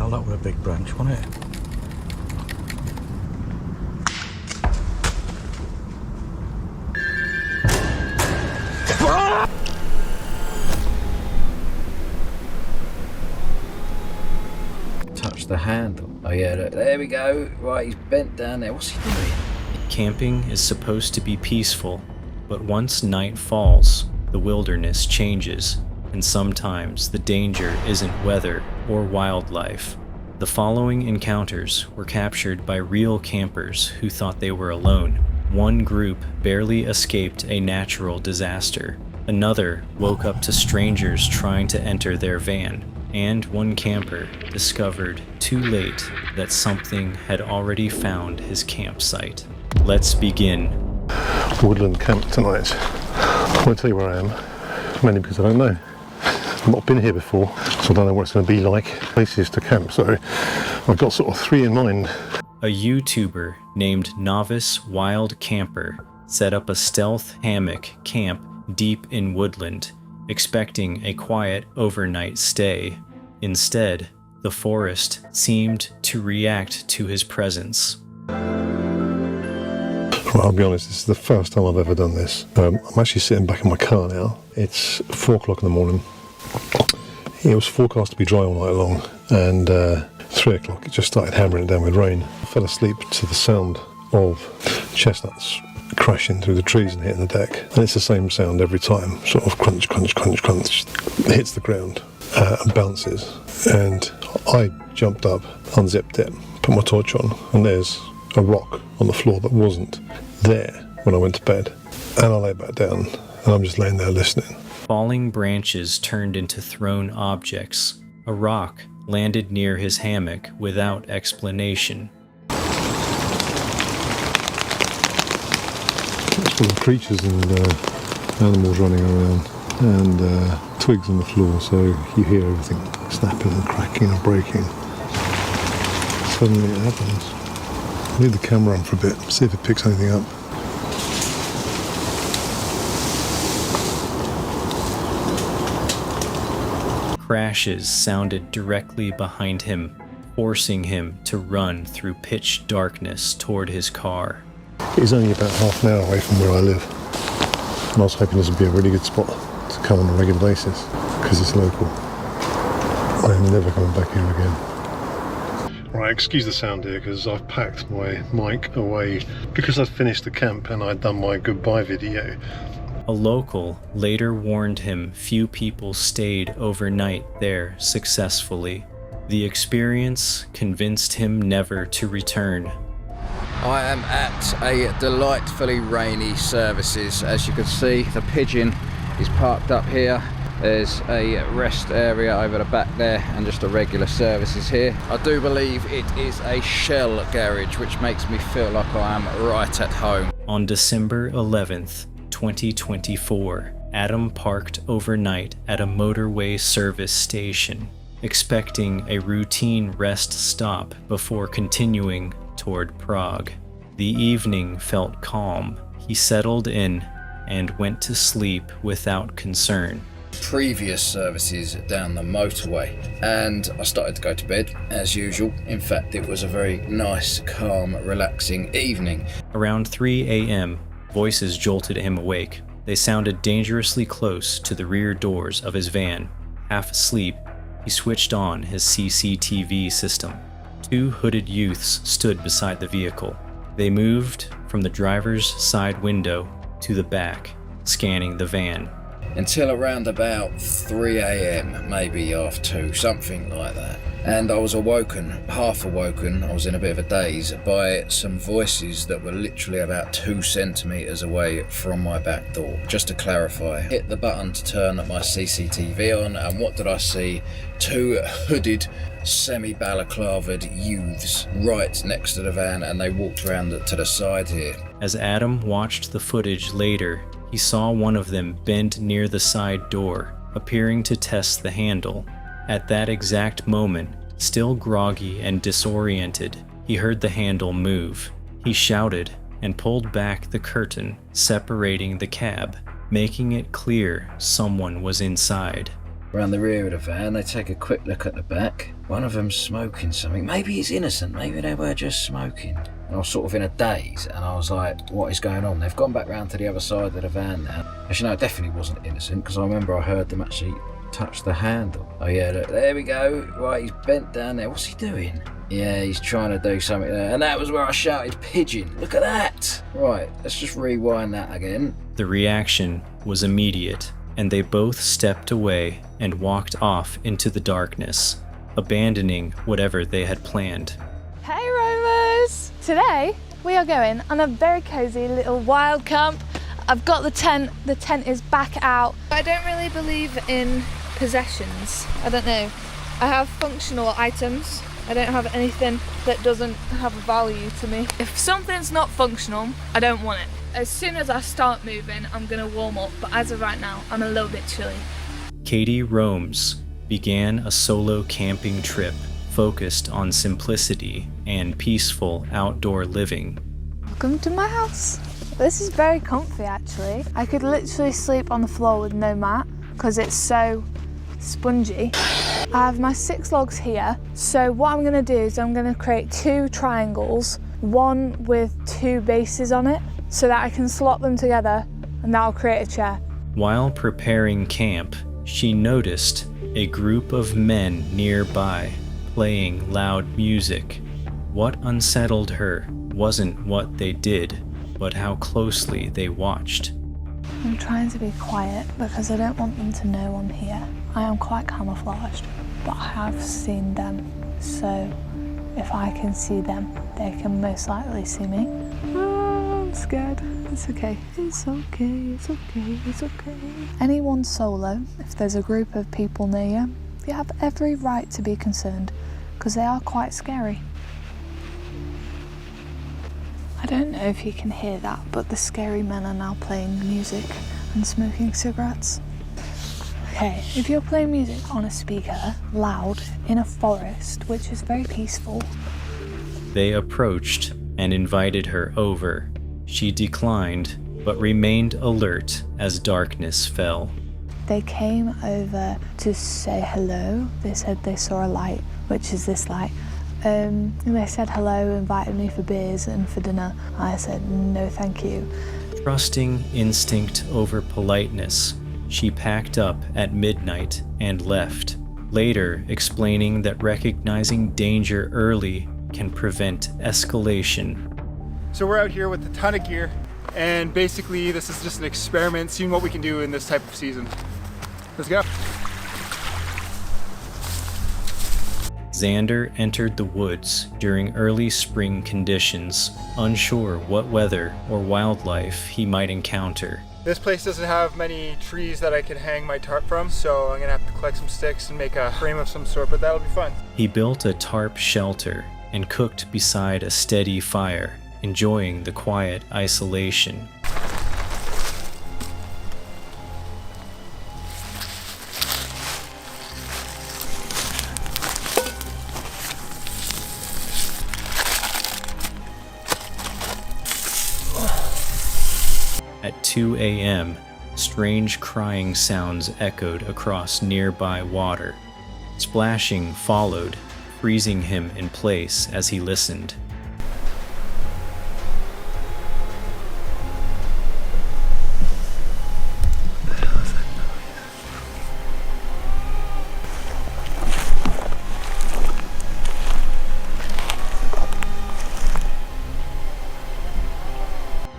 held up with a big branch, wasn't it? Touch the handle. Oh yeah, look, there we go. Right, he's bent down there. What's he doing? Camping is supposed to be peaceful, but once night falls, the wilderness changes, and sometimes the danger isn't weather or wildlife. The following encounters were captured by real campers who thought they were alone. One group barely escaped a natural disaster. Another woke up to strangers trying to enter their van. And one camper discovered too late that something had already found his campsite. Let's begin. Woodland camp tonight. I won't tell you where I am, mainly because I don't know. I've not been here before, so I don't know what it's going to be like. Places to camp, so I've got sort of three in mind. A YouTuber named Novice Wild Camper set up a stealth hammock camp deep in woodland, expecting a quiet overnight stay. Instead, the forest seemed to react to his presence. Well, I'll be honest, this is the first time I've ever done this. I'm actually sitting back in my car now. It's 4 o'clock in the morning. It was forecast to be dry all night long, and 3 o'clock it just started hammering it down with rain. I fell asleep to the sound of chestnuts crashing through the trees and hitting the deck. And it's the same sound every time, sort of crunch, crunch, crunch, crunch. It hits the ground and bounces. And I jumped up, unzipped it, put my torch on, and there's a rock on the floor that wasn't there when I went to bed. And I lay back down, and I'm just laying there listening. Falling branches turned into thrown objects. A rock landed near his hammock without explanation. It's full of creatures and animals running around, and twigs on the floor, so you hear everything snapping and cracking and breaking. Suddenly it happens. Leave the camera on for a bit, see if it picks anything up. Crashes sounded directly behind him, forcing him to run through pitch darkness toward his car. It's only about half an hour away from where I live, and I was hoping this would be a really good spot to come on a regular basis, because it's local. I'm never coming back here again. Right, excuse the sound here, because I've packed my mic away because I'd finished the camp and I'd done my goodbye video. A local later warned him few people stayed overnight there successfully. The experience convinced him never to return. I am at a delightfully rainy services. As you can see, the Pigeon is parked up here. There's a rest area over the back there and just a regular services here. I do believe it is a shell garage, which makes me feel like I am right at home. On December 11th, 2024, Adam parked overnight at a motorway service station, expecting a routine rest stop before continuing toward Prague. The evening felt calm. He settled in and went to sleep without concern. Previous services down the motorway, and I started to go to bed as usual. In fact, it was a very nice, calm, relaxing evening. Around 3 a.m., voices jolted him awake. They sounded dangerously close to the rear doors of his van. Half asleep, he switched on his CCTV system. 2 hooded youths stood beside the vehicle. They moved from the driver's side window to the back, scanning the van. Until around about 3 a.m, maybe half 2, something like that. And I was awoken, half awoken, I was in a bit of a daze, by some voices that were literally about 2 centimetres away from my back door. Just to clarify, hit the button to turn my CCTV on, and what did I see? 2 hooded, semi-balaclavaed youths right next to the van, and they walked around to the side here. As Adam watched the footage later, he saw one of them bend near the side door, appearing to test the handle. At that exact moment, still groggy and disoriented, he heard the handle move. He shouted and pulled back the curtain separating the cab, making it clear someone was inside. around the rear of the van. They take a quick look at the back. One of them's smoking something. Maybe he's innocent. Maybe they were just smoking. And I was sort of in a daze, and I was like, what is going on? They've gone back round to the other side of the van now. Actually, no, it definitely wasn't innocent, because I remember I heard them actually touch the handle. Oh yeah, look, there we go. Right, he's bent down there. What's he doing? Yeah, he's trying to do something there. And that was where I shouted pigeon. Look at that. Right, let's just rewind that again. The reaction was immediate, and they both stepped away and walked off into the darkness, abandoning whatever they had planned. Hey Rovers! Today we are going on a very cosy little wild camp. I've got the tent is back out. I don't really believe in possessions. I don't know. I have functional items. I don't have anything that doesn't have a value to me. If something's not functional, I don't want it. As soon as I start moving, I'm gonna warm up, but as of right now, I'm a little bit chilly. Katie Romes began a solo camping trip focused on simplicity and peaceful outdoor living. Welcome to my house. This is very comfy actually. I could literally sleep on the floor with no mat because it's so spongy. I have my 6 logs here. So what I'm gonna do is I'm gonna create 2 triangles, one with 2 bases on it, so that I can slot them together and that'll create a chair. While preparing camp, she noticed a group of men nearby playing loud music. What unsettled her wasn't what they did, but how closely they watched. I'm trying to be quiet because I don't want them to know I'm here. I am quite camouflaged, but I have seen them. So if I can see them, they can most likely see me. Oh, I'm scared. It's okay. It's okay. It's okay. It's okay. Anyone solo, if there's a group of people near you, you have every right to be concerned because they are quite scary. I don't know if you can hear that, but the scary men are now playing music and smoking cigarettes. Okay, if you're playing music on a speaker, loud, in a forest, which is very peaceful. They approached and invited her over. She declined, but remained alert as darkness fell. They came over to say hello. They said they saw a light, which is this light. And they said hello, invited me for beers and for dinner. I said no thank you. Trusting instinct over politeness, she packed up at midnight and left, later explaining that recognizing danger early can prevent escalation. So we're out here with a ton of gear, and basically this is just an experiment, seeing what we can do in this type of season. Let's go. Xander entered the woods during early spring conditions, unsure what weather or wildlife he might encounter. This place doesn't have many trees that I can hang my tarp from, so I'm gonna have to collect some sticks and make a frame of some sort, but that'll be fun. He built a tarp shelter and cooked beside a steady fire, enjoying the quiet isolation. At 2 a.m., strange crying sounds echoed across nearby water. Splashing followed, freezing him in place as he listened.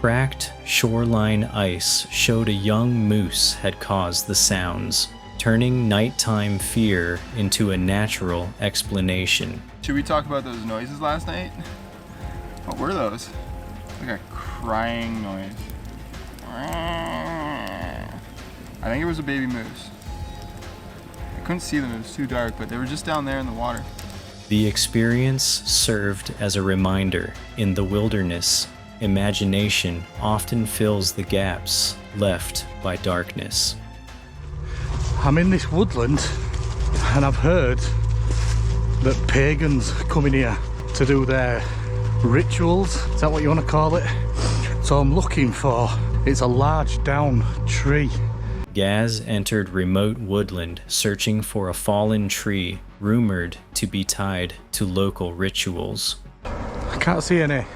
Cracked shoreline ice showed a young moose had caused the sounds, turning nighttime fear into a natural explanation. Should we talk about those noises last night? What were those? Like a crying noise. I think it was a baby moose. I couldn't see them, it was too dark, but they were just down there in the water. The experience served as a reminder: in the wilderness, imagination often fills the gaps left by darkness. I'm in this woodland and I've heard that pagans come in here to do their rituals. Is that what you want to call it? So I'm looking for, it's a large down tree. Gaz entered remote woodland searching for a fallen tree rumored to be tied to local rituals. I can't see any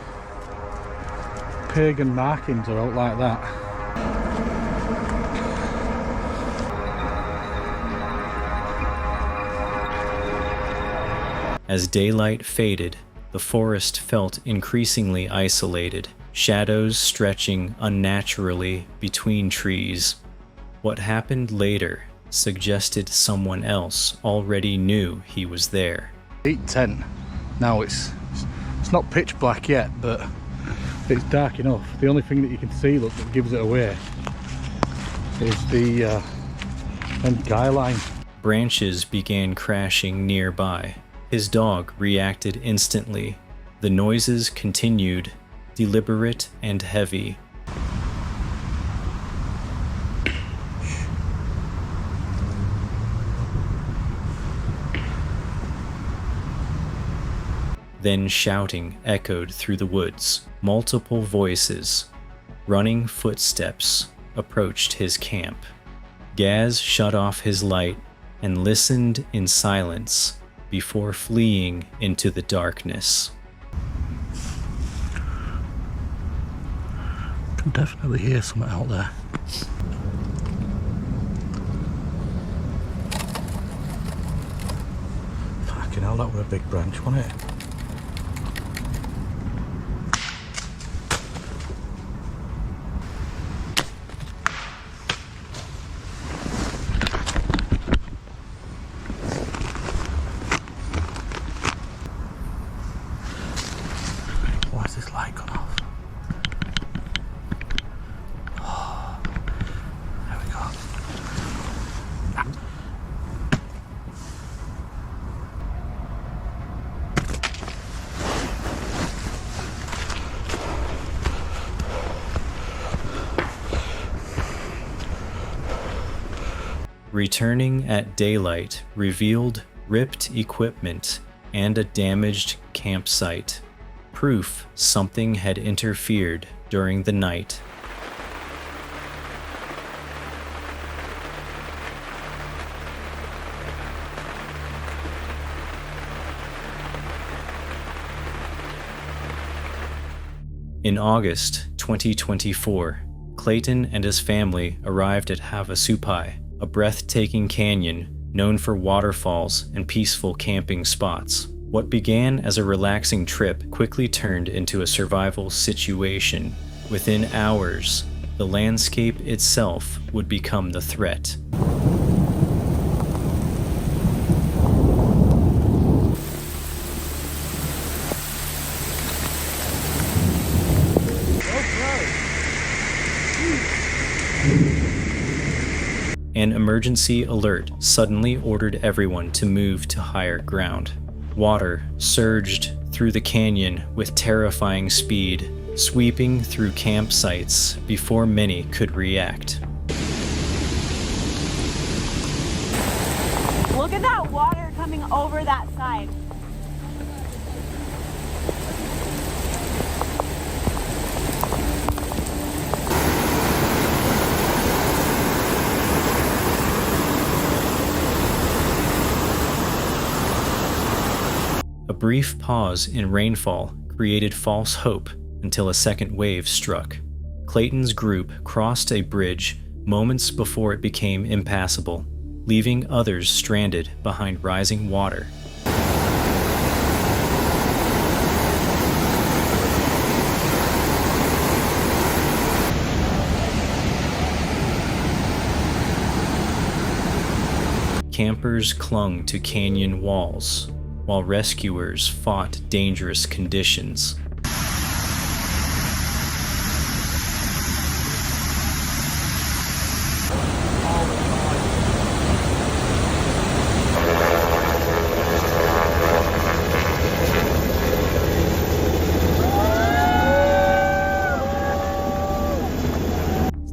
pagan markings or out like that. As daylight faded, the forest felt increasingly isolated, shadows stretching unnaturally between trees. What happened later suggested someone else already knew he was there. 8:10. Now it's not pitch black yet, but it's dark enough. The only thing that you can see, look, that gives it away is the guy line. Branches began crashing nearby. His dog reacted instantly. The noises continued, deliberate and heavy. Then shouting echoed through the woods. Multiple voices, running footsteps, approached his camp. Gaz shut off his light and listened in silence before fleeing into the darkness. I can definitely hear something out there. Fucking hell, that were a big branch, wasn't it? Why has this light gone off? Oh, there we go. Returning at daylight revealed ripped equipment and a damaged campsite. Proof something had interfered during the night. In August 2024, Clayton and his family arrived at Havasupai, a breathtaking canyon known for waterfalls and peaceful camping spots. What began as a relaxing trip quickly turned into a survival situation. Within hours, the landscape itself would become the threat. An emergency alert suddenly ordered everyone to move to higher ground. Water surged through the canyon with terrifying speed, sweeping through campsites before many could react. Look at that water coming over that side. A brief pause in rainfall created false hope until a second wave struck. Clayton's group crossed a bridge moments before it became impassable, leaving others stranded behind rising water. Campers clung to canyon walls, while rescuers fought dangerous conditions.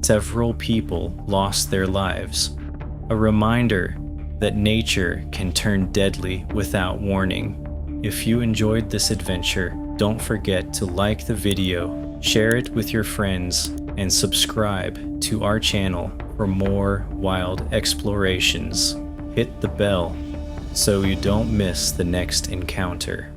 Several people lost their lives, a reminder that nature can turn deadly without warning. If you enjoyed this adventure, don't forget to like the video, share it with your friends, and subscribe to our channel for more wild explorations. Hit the bell so you don't miss the next encounter.